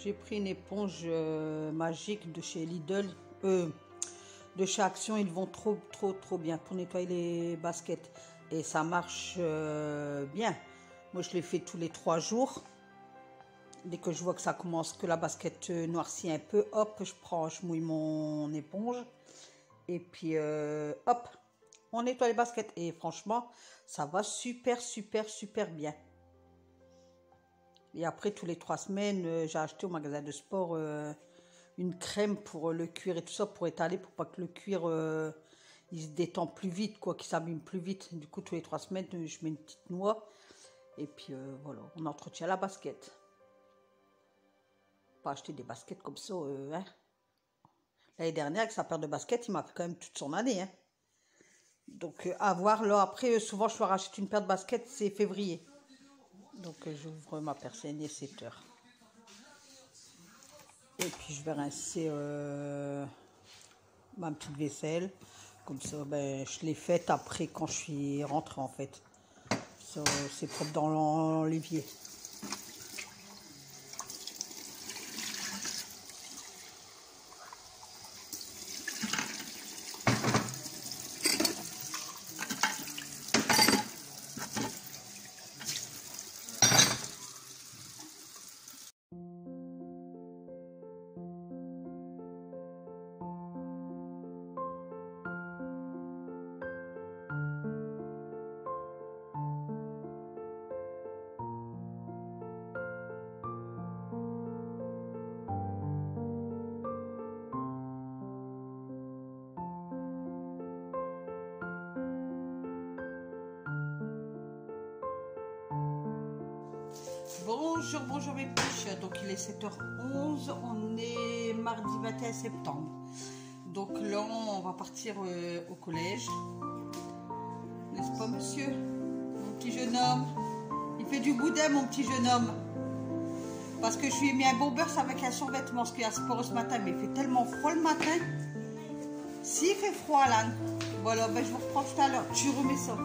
J'ai pris une éponge magique de chez Lidl, de chez Action. Ils vont trop bien pour nettoyer les baskets. Et ça marche bien. Moi, je les fais tous les 3 jours. Dès que je vois que ça commence, que la basket noircit un peu, hop, je mouille mon éponge. Et puis, hop, on nettoie les baskets. Et franchement, ça va super bien. Et après, tous les 3 semaines, j'ai acheté au magasin de sport une crème pour le cuir et tout ça, pour étaler, pour pas que le cuir il se détend plus vite, quoi, qu'il s'abîme plus vite. Du coup, tous les 3 semaines, je mets une petite noix. Et puis, voilà, on entretient la basket. Pas acheter des baskets comme ça, hein. L'année dernière, avec sa paire de baskets, il m'a fait quand même toute son année, hein. Donc, à voir, là, après, souvent, je leur rachète une paire de baskets, c'est février. Donc, j'ouvre ma persienne, il est 7 heures. Et puis, je vais rincer ma petite vaisselle. Comme ça, ben, je l'ai faite après, quand je suis rentrée, en fait. Ça, c'est propre dans l'évier. Bonjour mes petits, donc il est 7h11, on est mardi 21 septembre. Donc là on va partir au collège, n'est-ce pas monsieur? Mon petit jeune homme, il fait du boudin mon petit jeune homme. Parce que je lui ai mis un bon beurre avec un survêtement, parce qu'il y a sport ce matin, mais il fait tellement froid le matin. S'il fait froid là, voilà, ben je vous reprends tout à l'heure, tu remets ça.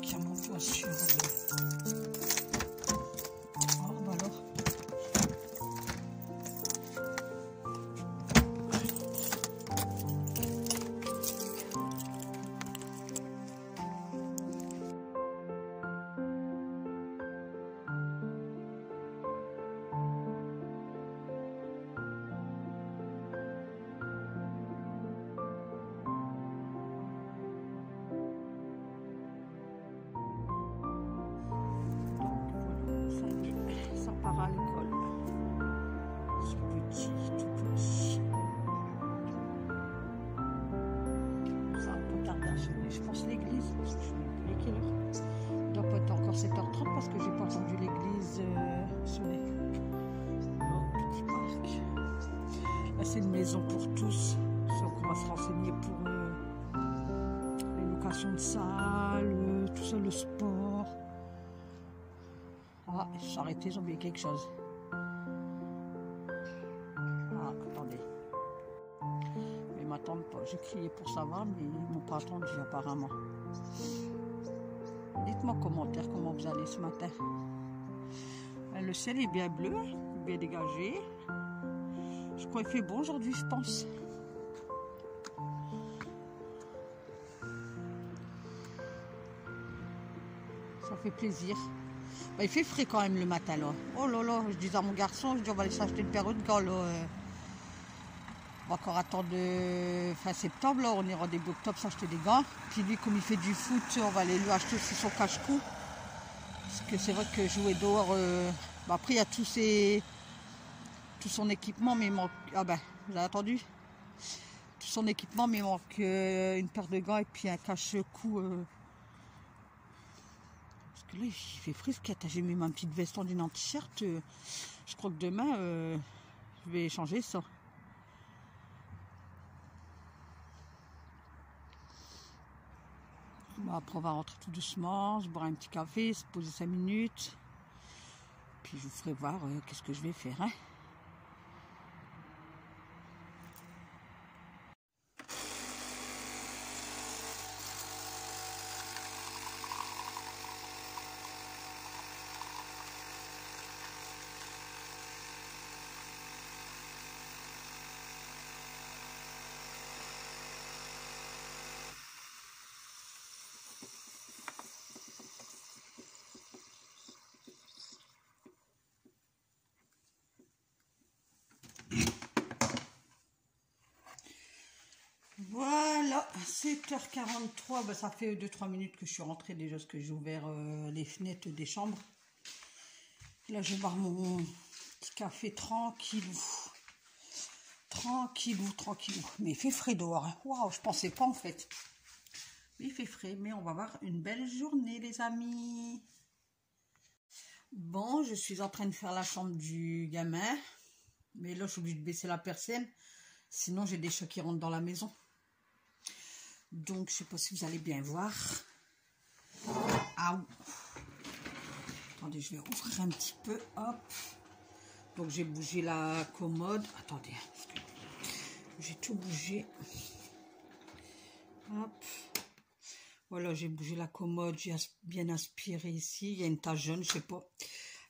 Qui a mon poids sur oh, bah alors. À l'école, ce petit, tout petit, ça va un peu tarder à sonner, je pense l'église, parce que je ne sais plus quelle heure, il doit pas être encore 7h30 parce que j'ai pas entendu l'église sonner. Oh, petit parc, là c'est une maison pour tous, donc on va se renseigner pour les locations de salles, tout ça, le sport. Ah, ils se sont arrêtés, ils ont oublié quelque chose. Ah, attendez. Mais ils m'attendent pas. J'ai crié pour savoir, mais ils m'ont pas attendu apparemment. Dites-moi en commentaire comment vous allez ce matin. Le ciel est bien bleu, bien dégagé. Je crois qu'il fait bon aujourd'hui, je pense. Ça fait plaisir. Bah, il fait frais quand même le matin là. Oh là là, je dis à mon garçon, je dis on va aller s'acheter une paire de gants là. On va encore attendre fin septembre là, on ira début octobre s'acheter des gants. Puis lui comme il fait du foot, on va aller lui acheter aussi son cache-cou. Parce que c'est vrai que jouer dehors, bah, après il y a tout son équipement, mais il manque. Ah ben, vous avez entendu? Tout son équipement, mais il manque une paire de gants et puis un cache-cou. Là, il fait frisquette. J'ai mis ma petite veste en une t-shirt. Je crois que demain, je vais changer ça. Après, on va rentrer tout doucement, se boire un petit café, se poser 5 minutes. Puis je vous ferai voir qu'est-ce que je vais faire. Hein. Voilà, 7h43, ben ça fait 2-3 minutes que je suis rentrée déjà, parce que j'ai ouvert les fenêtres des chambres. Là, je vais boire mon petit café tranquillou. Tranquillou. Mais il fait frais dehors. Hein. Waouh, je pensais pas en fait. Mais il fait frais, mais on va avoir une belle journée, les amis. Bon, je suis en train de faire la chambre du gamin. Mais là, je suis obligée de baisser la persienne. Sinon, j'ai des chats qui rentrent dans la maison. Donc, je sais pas si vous allez bien voir. Ah, attendez, je vais ouvrir un petit peu. Hop. Donc, j'ai bougé la commode. Attendez, j'ai tout bougé. Hop. Voilà, j'ai bougé la commode. J'ai bien aspiré ici. Il y a une tache jaune, je sais pas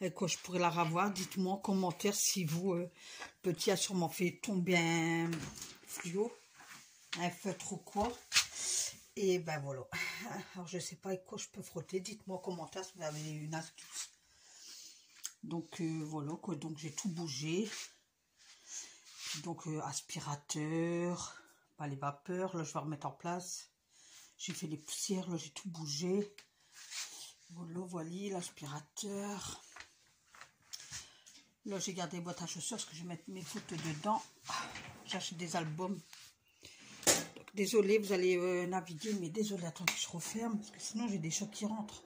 avec quoi je pourrais la ravoir. Dites-moi en commentaire si vous, petit, a sûrement fait tomber un fluo, un feutre ou quoi. Et ben voilà. Alors je sais pas avec quoi je peux frotter. Dites-moi en commentaire si vous avez une astuce. Donc voilà quoi. Donc j'ai tout bougé. Donc aspirateur, pas les vapeurs. Là je vais remettre en place. J'ai fait les poussières. Là j'ai tout bougé. Voilà, l'aspirateur. Là j'ai gardé les boîtes à chaussures parce que je vais mettre mes photos dedans. J'ai acheté des albums. Désolée, vous allez naviguer, mais désolée, attendez que je referme, parce que sinon j'ai des chats qui rentrent.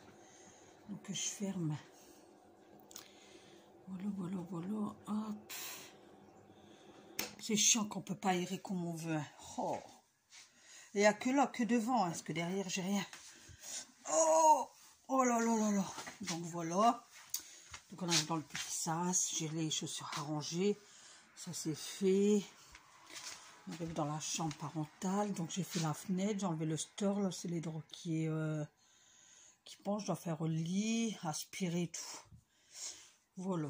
Donc je ferme. Voilà, hop. C'est chiant qu'on peut pas aérer comme on veut. Oh. Et il n'y a que là, que devant, hein, parce que derrière j'ai rien. Oh là. Donc voilà. Donc on arrive dans le petit sas, j'ai les chaussures à ranger. Ça c'est fait. On arrive dans la chambre parentale, donc j'ai fait la fenêtre, j'ai enlevé le store, là c'est les draps qui penchent, je dois faire au lit, aspirer tout. Voilà.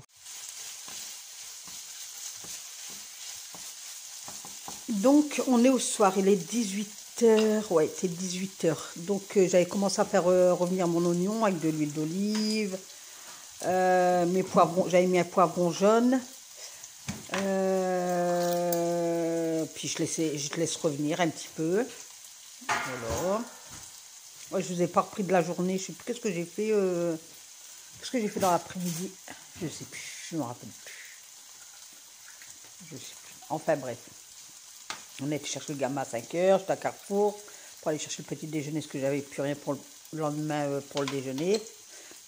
Donc on est au soir, il est 18h, ouais c'est 18h. Donc j'avais commencé à faire revenir mon oignon avec de l'huile d'olive, mes poivrons, j'avais mis un poivron jaune. Puis je laisse revenir un petit peu. Voilà. Ouais, je vous ai pas repris de la journée. Je sais plus qu'est-ce que j'ai fait. Qu'est-ce que j'ai fait dans l'après-midi. Je sais plus. Je me rappelle plus. Je sais plus. Enfin bref. On a été chercher le gamin à 5h. J'étais à Carrefour pour aller chercher le petit déjeuner parce que j'avais plus rien pour le lendemain pour le déjeuner.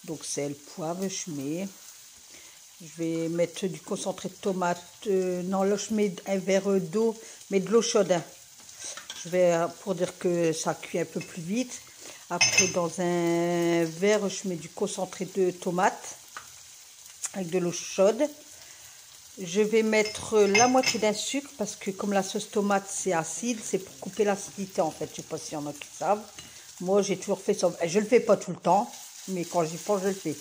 Donc sel, poivre, je mets. Je vais mettre du concentré de tomate. Non, là, je mets un verre d'eau, mais de l'eau chaude. Hein. Je vais, pour dire que ça cuit un peu plus vite. Après, dans un verre, je mets du concentré de tomate avec de l'eau chaude. Je vais mettre la moitié d'un sucre parce que comme la sauce tomate, c'est acide, c'est pour couper l'acidité, en fait. Je ne sais pas s'il y en a qui savent. Moi, j'ai toujours fait ça. Je ne le fais pas tout le temps, mais quand j'y pense, je le fais.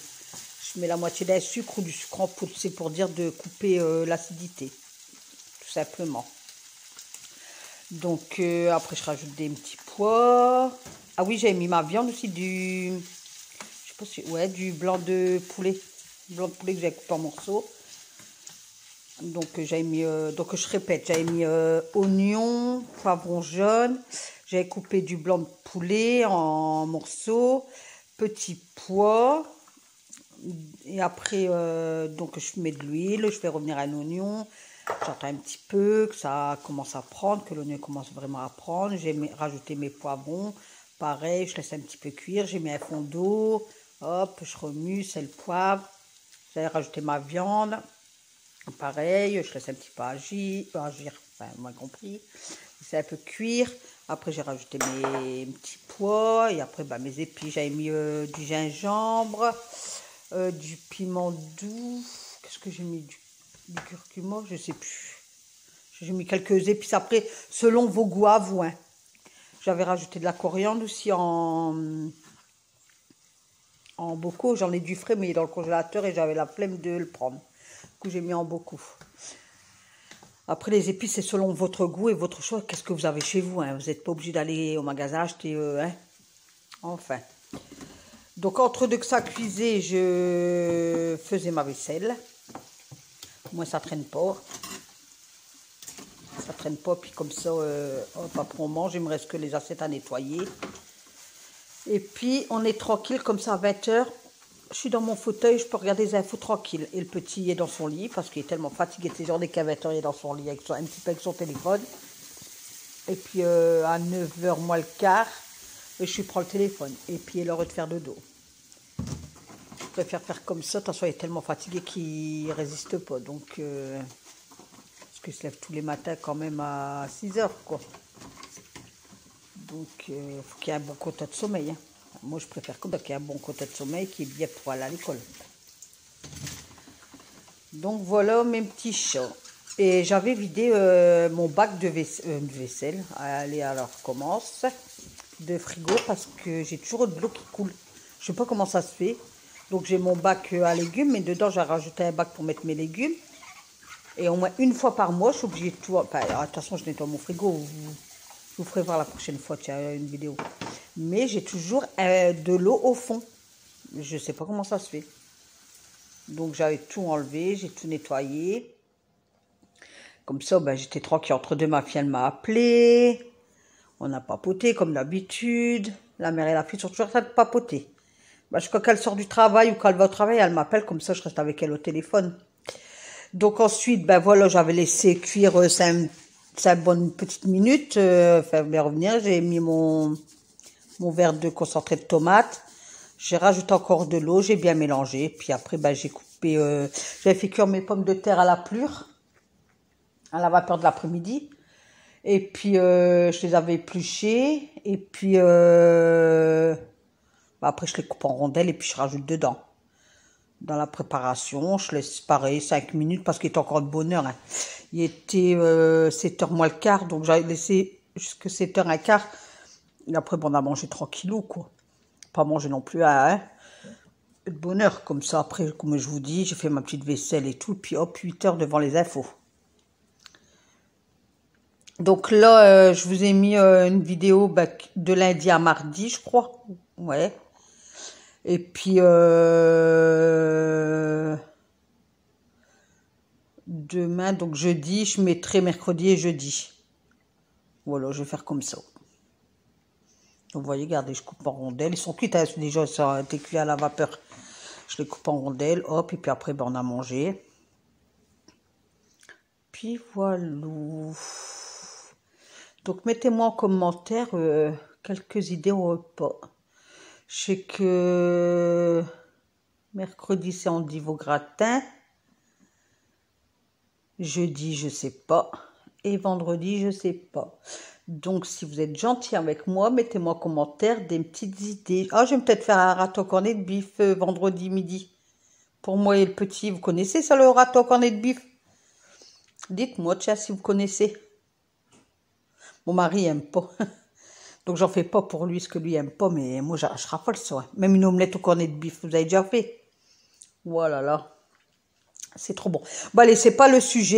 Je mets la moitié d'un sucre ou du sucre en poudre, c'est pour dire de couper l'acidité, tout simplement. Donc après je rajoute des petits pois. Ah oui, j'avais mis ma viande aussi, je sais pas si, ouais, du blanc de poulet. Du blanc de poulet que j'avais coupé en morceaux. Donc j'avais mis, donc je répète, j'avais mis oignon, poivron jaune. J'avais coupé du blanc de poulet en morceaux, petits pois. Et après, donc je mets de l'huile, je fais revenir un oignon, j'attends un petit peu, que ça commence à prendre, que l'oignon commence vraiment à prendre. J'ai rajouté mes poivrons, pareil, je laisse un petit peu cuire, j'ai mis un fond d'eau, hop, je remue, sel, poivre. J'ai rajouté ma viande, pareil, je laisse un petit peu agir, Enfin, on m'a compris. C'est un peu cuire. Après, j'ai rajouté mes petits pois. Et après, bah, mes épices. J'avais mis du gingembre, du piment doux. Qu'est-ce que j'ai mis? Du curcuma, je sais plus. J'ai mis quelques épices après, selon vos goûts à vous. Hein. J'avais rajouté de la coriandre aussi en bocaux. J'en ai du frais, mais il est dans le congélateur et j'avais la flemme de le prendre. Du coup, j'ai mis en bocaux. Après, les épices, c'est selon votre goût et votre choix. Qu'est-ce que vous avez chez vous, hein. Vous n'êtes pas obligé d'aller au magasin acheter. Hein. Enfin. Donc, entre deux que ça cuisait, je faisais ma vaisselle. Moi, ça traîne pas. Ça traîne pas. Puis comme ça, hop, après on mange. Il me reste que les assiettes à nettoyer. Et puis, on est tranquille comme ça à 20 h. Je suis dans mon fauteuil, je peux regarder les infos tranquille. Et le petit est dans son lit parce qu'il est tellement fatigué de ces journées qu'à 20 h, il est dans son lit avec un petit peu avec son téléphone. Et puis à 9 h moins le quart, je prends le téléphone. Et puis il est l'heure de faire dodo. Je préfère faire comme ça, de toute façon il est tellement fatigué qu'il ne résiste pas. Donc, parce qu'il se lève tous les matins quand même à 6 h, quoi. Donc il faut qu'il y ait un bon quota de sommeil. Hein. Moi, je préfère qu'il y ait un bon quota de sommeil qui est bien pour aller à l'école. Donc, voilà mes petits chats. Et j'avais vidé mon bac de vaisselle. Allez, alors, commence. De frigo, parce que j'ai toujours de l'eau qui coule. Je ne sais pas comment ça se fait. Donc, j'ai mon bac à légumes, mais dedans, j'ai rajouté un bac pour mettre mes légumes. Et au moins une fois par mois, je suis obligée de tout... Enfin, de toute façon, je nettoie mon frigo. Je vous ferai voir la prochaine fois, tiens, une vidéo. Mais j'ai toujours de l'eau au fond. Je ne sais pas comment ça se fait. Donc j'avais tout enlevé, j'ai tout nettoyé. Comme ça, ben, j'étais tranquille. Entre deux, ma fille, elle m'a appelé. On a papoté comme d'habitude. La mère et la fille sont toujours en train de papoter. Ben, je crois qu'elle sort du travail ou qu'elle va au travail, elle m'appelle. Comme ça, je reste avec elle au téléphone. Donc ensuite, ben voilà, j'avais laissé cuire 5 bonnes petites minutes. Enfin, bien revenir, j'ai mis mon verre de concentré de tomate. J'ai rajouté encore de l'eau, j'ai bien mélangé. Puis après, ben, j'ai coupé... j'avais fait cuire mes pommes de terre à la plure, à la vapeur de l'après-midi. Et puis, je les avais épluchées. Et puis, ben, après, je les coupe en rondelles et puis je rajoute dedans. Dans la préparation, je laisse pareil 5 minutes parce qu'il est encore de bonne heure. Hein. Il était 7 h moins le quart, donc j'avais laissé jusqu'à 7 h 15. Et après, bon, on a mangé tranquillou, quoi. Pas manger non plus à de bonne heure. Comme ça, après, comme je vous dis, j'ai fait ma petite vaisselle et tout. Puis hop, 8 h devant les infos. Donc là, je vous ai mis une vidéo de lundi à mardi, je crois. Ouais. Et puis, demain, donc jeudi, je mettrai mercredi et jeudi. Voilà, je vais faire comme ça. Donc, vous voyez, regardez, je coupe en rondelles. Ils sont cuits, hein, déjà, ça a été cuit à la vapeur. Je les coupe en rondelles, hop, et puis après, ben, on a mangé. Puis voilà. Donc, mettez-moi en commentaire quelques idées au repas. Je sais que mercredi, c'est endive au gratin. Jeudi, je sais pas. Et vendredi, je sais pas. Donc, si vous êtes gentil avec moi, mettez-moi en commentaire des petites idées. Ah, je vais peut-être faire un râteau cornet de bif vendredi midi. Pour moi et le petit, vous connaissez ça, le râteau cornet de bif? Dites-moi, tiens, si vous connaissez. Mon mari aime pas. Donc, j'en fais pas pour lui ce que lui aime pas, mais moi, je raffole ça. Même une omelette au cornet de bif, vous avez déjà fait? Voilà, là. C'est trop bon. Bon, allez, c'est pas le sujet.